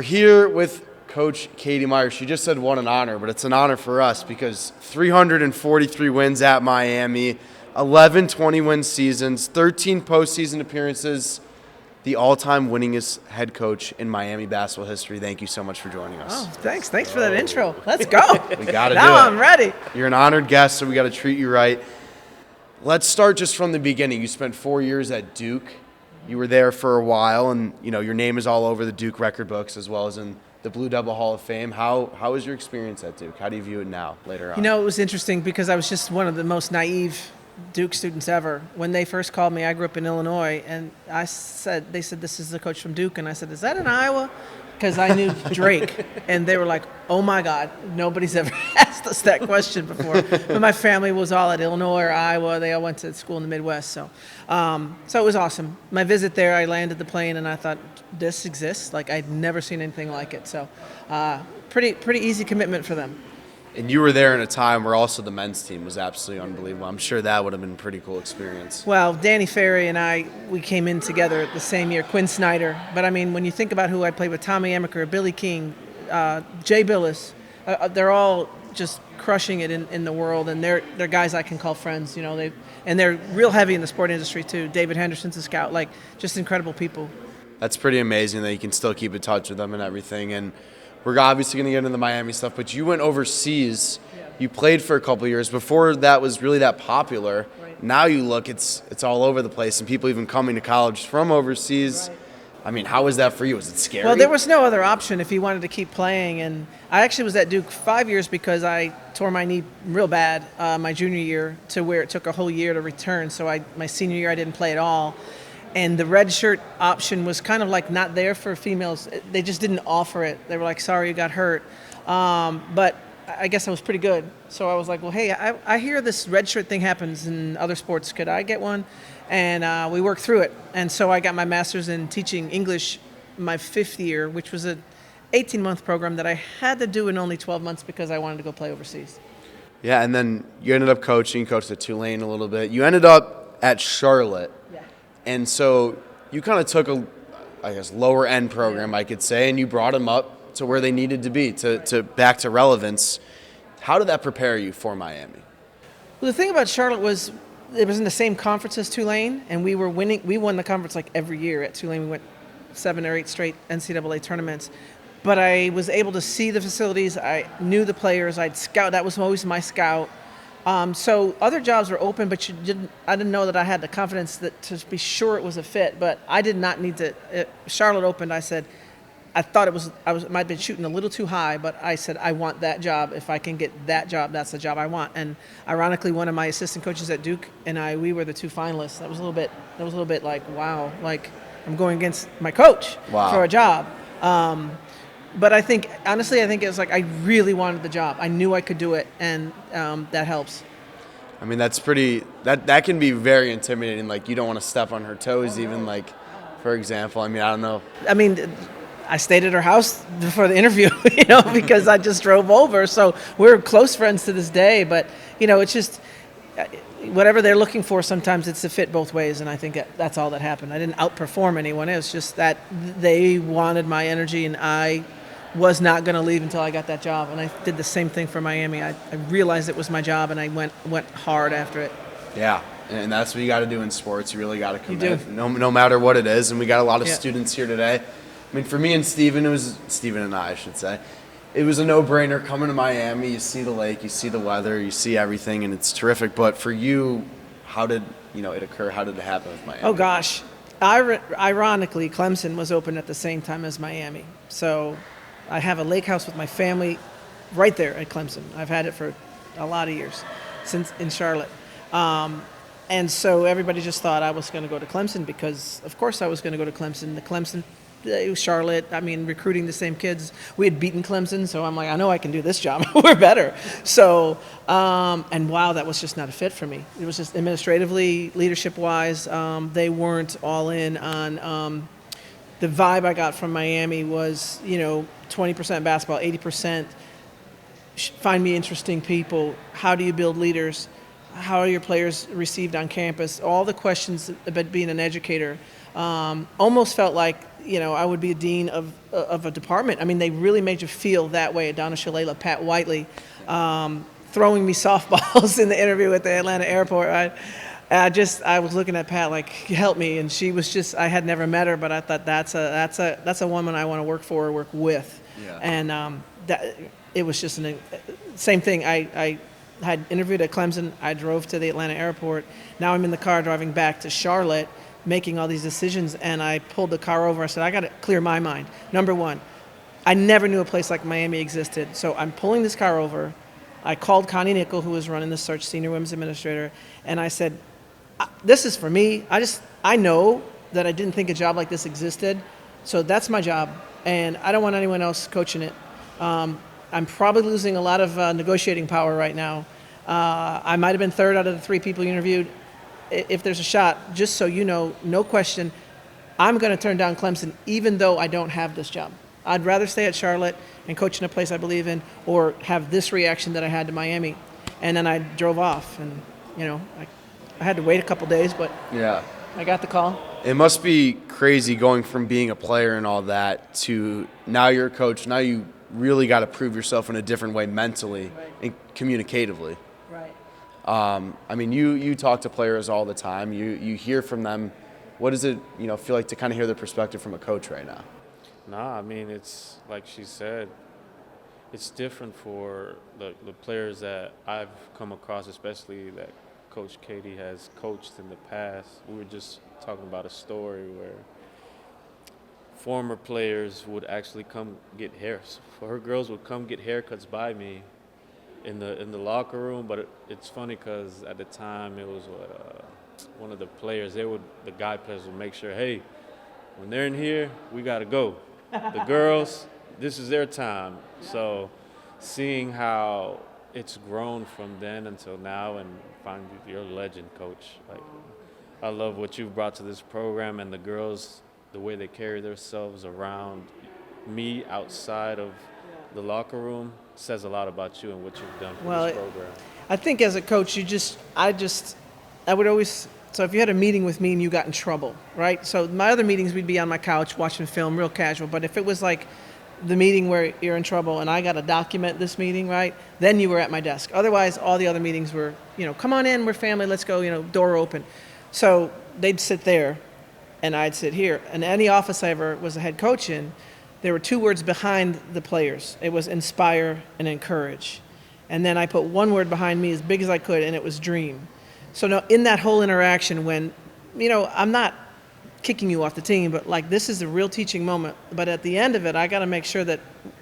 We're here with Coach Katie Meier. She just said what an honor, but it's an honor for us because 343 wins at Miami, 11 20-win seasons, 13 postseason appearances, the all-time winningest head coach in Miami basketball history. Thank you so much for joining us. Oh, thanks. Thanks for that intro. Let's go. We got to do it. Now I'm ready. You're an honored guest, so we got to treat you right. Let's start just from the beginning. You spent 4 years at Duke. You were there for a while, and your name is all over the Duke record books as well as in the Blue Devil Hall of Fame. How was your experience at Duke? How do you view it now, later on? It was interesting because I was just one of the most naive Duke students ever. When they first called me, I grew up in Illinois, and they said, this is the coach from Duke, and I said, is that in Iowa? Because I knew Drake, and they were like, oh my God, nobody's ever asked us that question before. But my family was all at Illinois or Iowa. They all went to school in the Midwest, so it was awesome. My visit there, I landed the plane, and I thought, this exists? Like, I'd never seen anything like it, so pretty easy commitment for them. And you were there in a time where also the men's team was absolutely unbelievable. I'm sure that would have been a pretty cool experience. Well, Danny Ferry and we came in together the same year, Quinn Snyder. But, I mean, when you think about who I played with, Tommy Amaker, Billy King, Jay Billis, they're all just crushing it in the world, and they're guys I can call friends. And they're real heavy in the sport industry, too. David Henderson's a scout, just incredible people. That's pretty amazing that you can still keep in touch with them and everything. And we're obviously going to get into the Miami stuff, but you went overseas. You played for a couple of years. Before that was really that popular. Right. Now you look, it's all over the place, and people even coming to college from overseas. Right. I mean, how was that for you? Was it scary? Well, there was no other option if you wanted to keep playing. And I actually was at Duke 5 years because I tore my knee real bad my junior year to where it took a whole year to return. So my senior year I didn't play at all. And the red shirt option was kind of not there for females. They just didn't offer it. They were like, sorry, you got hurt. But I guess I was pretty good. So I was like, well, hey, I hear this red shirt thing happens in other sports. Could I get one? And we worked through it. And so I got my master's in teaching English my fifth year, which was an 18-month program that I had to do in only 12 months because I wanted to go play overseas. Yeah, and then you ended up coaching. You coached at Tulane a little bit. You ended up at Charlotte. And so you kind of took a, lower end program, I could say, and you brought them up to where they needed to be, to back to relevance. How did that prepare you for Miami? Well, the thing about Charlotte was it was in the same conference as Tulane, and we were winning. We won the conference every year at Tulane. We went 7 or 8 straight NCAA tournaments. But I was able to see the facilities. I knew the players. I'd scout. That was always my scout. So other jobs were open, but I didn't know that I had the confidence to be sure it was a fit. But I did not need to. Charlotte opened. I said, I thought I might have been shooting a little too high, but I said I want that job. If I can get that job, that's the job I want. And ironically, one of my assistant coaches at Duke and we were the 2 finalists. That was a little bit like, wow, I'm going against my coach for a job. But honestly, it was I really wanted the job. I knew I could do it, and that helps. I mean, that's that can be very intimidating. You don't want to step on her toes, even for example. I mean, I don't know. I mean, I stayed at her house before the interview, because I just drove over. So we're close friends to this day. But, it's just whatever they're looking for, sometimes it's a fit both ways. And I think that's all that happened. I didn't outperform anyone. It was just that they wanted my energy, and I was not going to leave until I got that job. And I did the same thing for Miami. I realized it was my job, and I went hard after it. Yeah, and that's what you got to do in sports. You really got to commit, no matter what it is. And we got a lot of students here today. I mean, for me and Steven, I should say, it was a no-brainer coming to Miami. You see the lake, you see the weather, you see everything, and it's terrific. But for you, how did it occur? How did it happen with Miami? Oh, gosh. Ironically, Clemson was open at the same time as Miami. So I have a lake house with my family right there at Clemson. I've had it for a lot of years since in Charlotte. And so everybody just thought I was going to go to Clemson because, of course, I was going to go to Clemson. It was Charlotte. I mean, recruiting the same kids. We had beaten Clemson, so I'm like, I know I can do this job. We're better. So, and wow, that was just not a fit for me. It was just administratively, leadership-wise, they weren't all in on the vibe I got from Miami was, 20% basketball, 80% find me interesting people. How do you build leaders? How are your players received on campus? All the questions about being an educator almost felt like I would be a dean of a department. I mean, they really made you feel that way. Donna Shalala, Pat Whiteley, throwing me softballs in the interview at the Atlanta airport. I was looking at Pat like, help me, and she was just, I had never met her, but I thought that's a woman I want to work for or work with. Yeah. And it was just same thing. I had interviewed at Clemson. I drove to the Atlanta airport. Now I'm in the car driving back to Charlotte, making all these decisions, and I pulled the car over. I said, I got to clear my mind. Number one, I never knew a place like Miami existed, so I'm pulling this car over. I called Connie Nickel, who was running the search, senior women's administrator, and I said, this is for me. I know that I didn't think a job like this existed, so that's my job, and I don't want anyone else coaching it. I'm probably losing a lot of negotiating power right now. I might have been third out of the 3 people you interviewed. If there's a shot, just so you know, no question, I'm going to turn down Clemson even though I don't have this job. I'd rather stay at Charlotte and coach in a place I believe in or have this reaction that I had to Miami. And then I drove off, and, I had to wait a couple days, but yeah, I got the call. It must be crazy going from being a player and all that to now you're a coach. Now you really got to prove yourself in a different way mentally and communicatively. Right. I mean, you talk to players all the time. You hear from them. What does it feel like to kind of hear their perspective from a coach right now? Nah, I mean, it's like she said, it's different for the players that I've come across, especially that Coach Katie has coached in the past. We were just talking about a story where former players would actually come get hairs. Her girls would come get haircuts by me in the locker room. But it's funny because at the time it was one of the players. The guy players would make sure, hey, when they're in here, we gotta go. The girls, this is their time. So seeing how it's grown from then until now, and finally you're a legend, Coach. Like, I love what you've brought to this program, and the girls, the way they carry themselves around me outside of the locker room says a lot about you and what you've done for this program. I think as a coach, I would always, so if you had a meeting with me and you got in trouble, right? So my other meetings, we'd be on my couch watching film, real casual. But if it was like the meeting where you're in trouble and I got to document this meeting, right, then you were at my desk. Otherwise, all the other meetings were, come on in, we're family, let's go, door open. So they'd sit there and I'd sit here. And any office I ever was a head coach in, there were 2 words behind the players. It was inspire and encourage. And then I put 1 word behind me as big as I could, and it was dream. So now in that whole interaction when, I'm not kicking you off the team, but like this is a real teaching moment. But at the end of it, I got to make sure that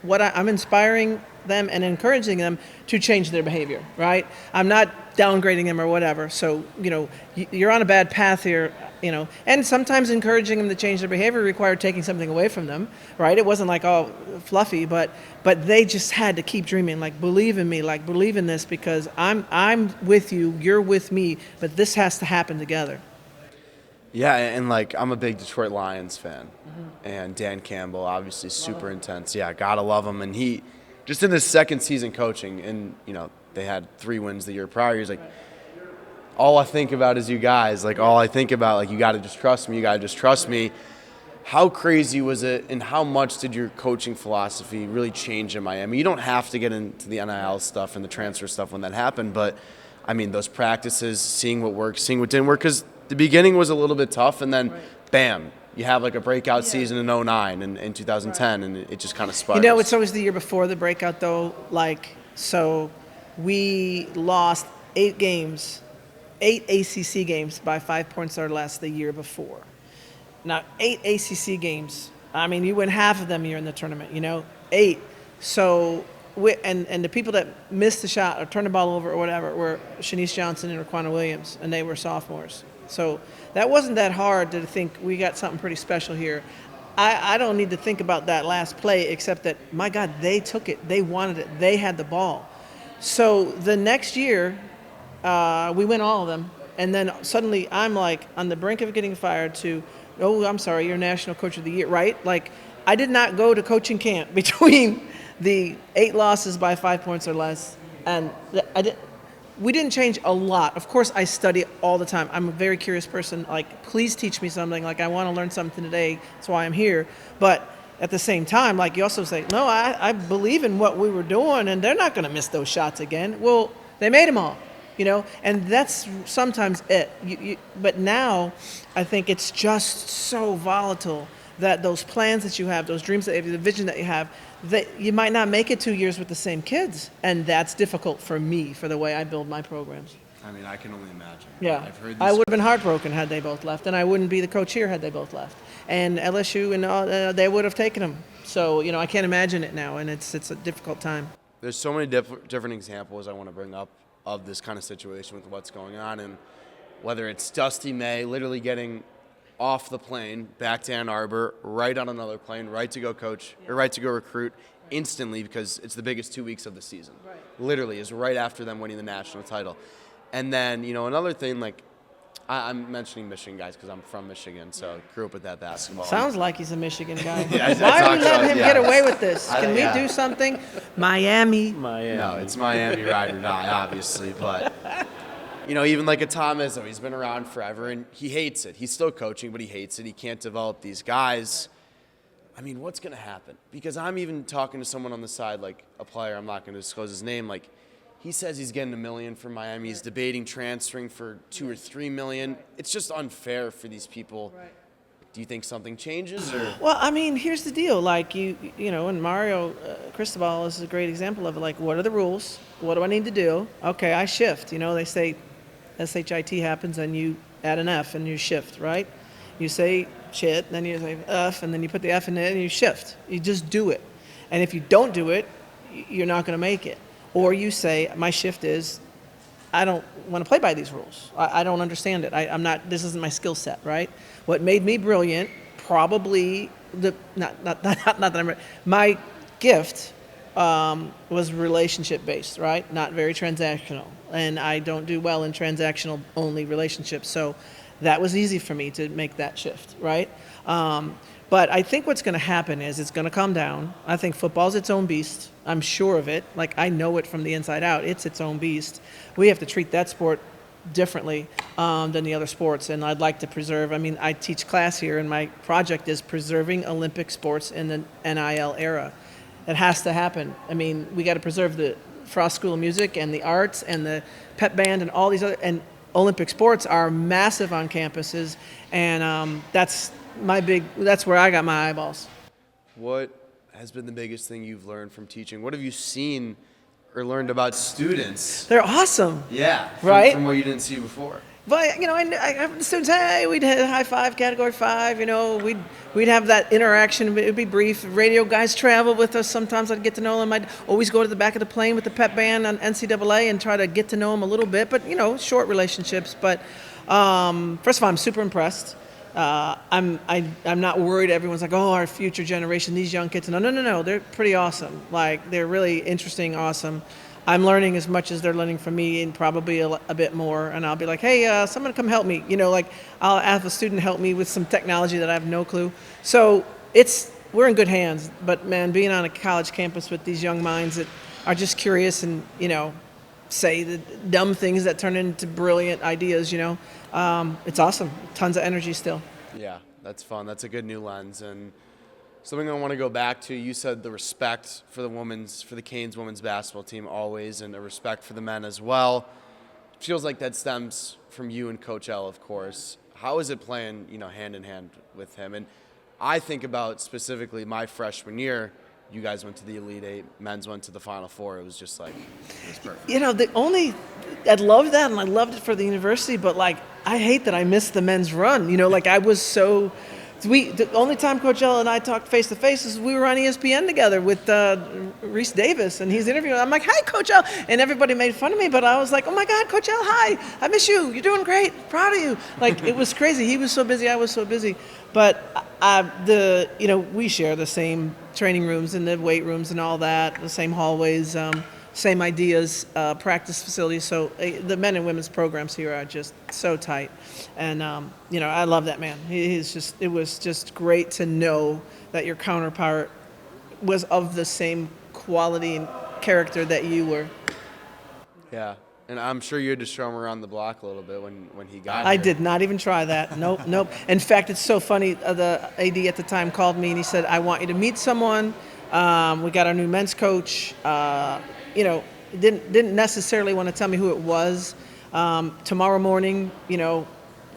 I'm inspiring them and encouraging them to change their behavior, right? I'm not downgrading them or whatever. So, you're on a bad path here, and sometimes encouraging them to change their behavior required taking something away from them, right? It wasn't like all fluffy, but they just had to keep dreaming, like believe in me, like believe in this because I'm with you, you're with me, but this has to happen together. Yeah, and I'm a big Detroit Lions fan, and Dan Campbell, obviously super intense. Yeah, gotta love him. And he, just in his second season coaching, and they had 3 wins the year prior. He's like, all I think about is you guys. Like all I think about, you gotta just trust me. You gotta just trust me. How crazy was it, and how much did your coaching philosophy really change in Miami? You don't have to get into the NIL stuff and the transfer stuff when that happened, but I mean those practices, seeing what worked, seeing what didn't work, because the beginning was a little bit tough, and then, bam, you have a breakout season in 2009 and in 2010, and it just kind of spirals. It's always the year before the breakout, though. So we lost 8 ACC games by 5 points or less the year before. Now, 8 ACC games. I mean, you win half of them, you're in the tournament, 8. So, and the people that missed the shot or turned the ball over or whatever were Shanice Johnson and Raquana Williams, and they were sophomores. So that wasn't that hard to think we got something pretty special here. I don't need to think about that last play except that, my God, they took it. They wanted it. They had the ball. So the next year, we win all of them. And then suddenly I'm on the brink of getting fired to, oh, I'm sorry, you're National Coach of the Year, right? I did not go to coaching camp between the 8 losses by 5 points or less. And we didn't change a lot. Of course, I study all the time. I'm a very curious person. Like, please teach me something. Like, I want to learn something today. That's why I'm here. But at the same time, like, you also say, no, I believe in what we were doing, and they're not going to miss those shots again. Well, they made them all, and that's sometimes it. But now I think it's just so volatile that those plans that you have, those dreams that you have, the vision that you have, that you might not make it 2 years with the same kids. And that's difficult for me, for the way I build my programs. I mean, I can only imagine. Yeah. I've heard I would have been heartbroken had they both left, and I wouldn't be the coach here had they both left. And LSU, and they would have taken them. So, I can't imagine it now, and it's a difficult time. There's so many different examples I want to bring up of this kind of situation with what's going on, and whether it's Dusty May literally getting off the plane back to Ann Arbor, right on another plane, right to go coach, or right to go recruit instantly because it's the biggest 2 weeks of the season. Right. Literally, is right after them winning the national title. And then, another thing, like, I'm mentioning Michigan guys because I'm from Michigan, so grew up with that basketball. Sounds like he's a Michigan guy. Yeah, Why are we letting him get away with this? Can we Yeah. do something? Miami. No, it's Miami ride or die, obviously, but even like a Tom Izzo, he's been around forever and he hates it. He's still coaching, but he hates it. He can't develop these guys. I mean, what's going to happen? Because I'm even talking to someone on the side, like a player, I'm not going to disclose his name, like he says he's getting $1 million from Miami. He's debating transferring for $2 or $3 million. It's just unfair for these people. Right. Do you think something changes? Or? Well, I mean, here's the deal. Like, and Mario Cristobal is a great example of it. Like, what are the rules? What do I need to do? Okay, I shift. They say SHIT happens and you add an F and you shift, right? You say shit, then you say F, and then you put the F in it and you shift. You just do it. And if you don't do it, you're not going to make it. Or you say, my shift is, I don't want to play by these rules. I don't understand it. I'm not. This isn't my skill set, right? What made me brilliant, probably not that I'm. My gift was relationship based, right? Not very transactional, and I don't do well in transactional only relationships. So that was easy for me to make that shift, right? But I think what's going to happen is it's going to calm down. I think football's its own beast. I'm sure of it. Like, I know it from the inside out. It's its own beast. We have to treat that sport differently than the other sports, and I'd like to preserve. I mean, I teach class here, and my project is preserving Olympic sports in the NIL era. It has to happen. I mean, we got to preserve the Frost School of Music and the arts and the pep band and all these other, and Olympic sports are massive on campuses, and that's where I got my eyeballs. What has been the biggest thing you've learned from teaching? What have you seen or learned about students? They're awesome. Yeah, right? From what you didn't see before. But I have the students. Hey, we'd hit high five, category 5. We'd have that interaction. It'd be brief. Radio guys travel with us. Sometimes I'd get to know them. I'd always go to the back of the plane with the pep band on NCAA and try to get to know them a little bit. But short relationships. But first of all, I'm super impressed. I'm not worried. Everyone's like, oh, our future generation, these young kids. No. They're pretty awesome. Like, they're really interesting, awesome. I'm learning as much as they're learning from me, and probably a bit more. And I'll be like, hey, someone come help me. I'll have a student help me with some technology that I have no clue. So we're in good hands. But man, being on a college campus with these young minds that are just curious and say the dumb things that turn into brilliant ideas. It's awesome. Tons of energy still. Yeah, that's fun. That's a good new lens. And something I want to go back to, you said the respect for the Canes women's basketball team always, and a respect for the men as well. It feels like that stems from you and Coach L, of course. How is it playing, hand in hand with him? And I think about specifically my freshman year. You guys went to the Elite Eight. Men's went to the Final Four. It was just like, it was perfect. I'd love that, and I loved it for the university, but I hate that I missed the men's run. I was so. The only time Coach L and I talked face to face is we were on ESPN together with Reese Davis, and he's interviewing. I'm like, "Hi, Coach L," and everybody made fun of me, but I was like, "Oh my God, Coach L, hi! I miss you. You're doing great. Proud of you." It was crazy. He was so busy. I was so busy, but we share the same training rooms and the weight rooms and all that, the same hallways. Same ideas, practice facilities. So the men and women's programs here are just so tight. And, I love that man. It was just great to know that your counterpart was of the same quality and character that you were. Yeah. And I'm sure you had to show him around the block a little bit when he got I here. did not even try that. Nope. In fact, it's so funny. The AD at the time called me and he said, "I want you to meet someone. We got our new men's coach. Didn't necessarily want to tell me who it was. Tomorrow morning,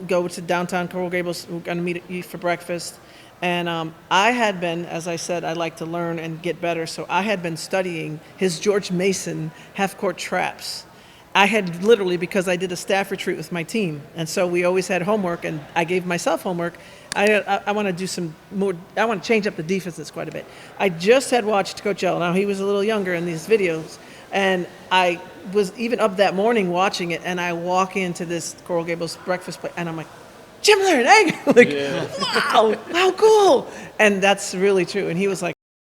go to downtown Coral Gables. We're going to meet you for breakfast." And I had been, as I said, I like to learn and get better. So I had been studying his George Mason half-court traps. I had literally, because I did a staff retreat with my team, and so we always had homework, and I gave myself homework. I want to do some more. I want to change up the defenses quite a bit. I just had watched Coach L. Now he was a little younger in these videos, and I was even up that morning watching it. And I walk into this Coral Gables breakfast place, and I'm like, Jim Laird, hey, wow, how cool! And that's really true. And he was like,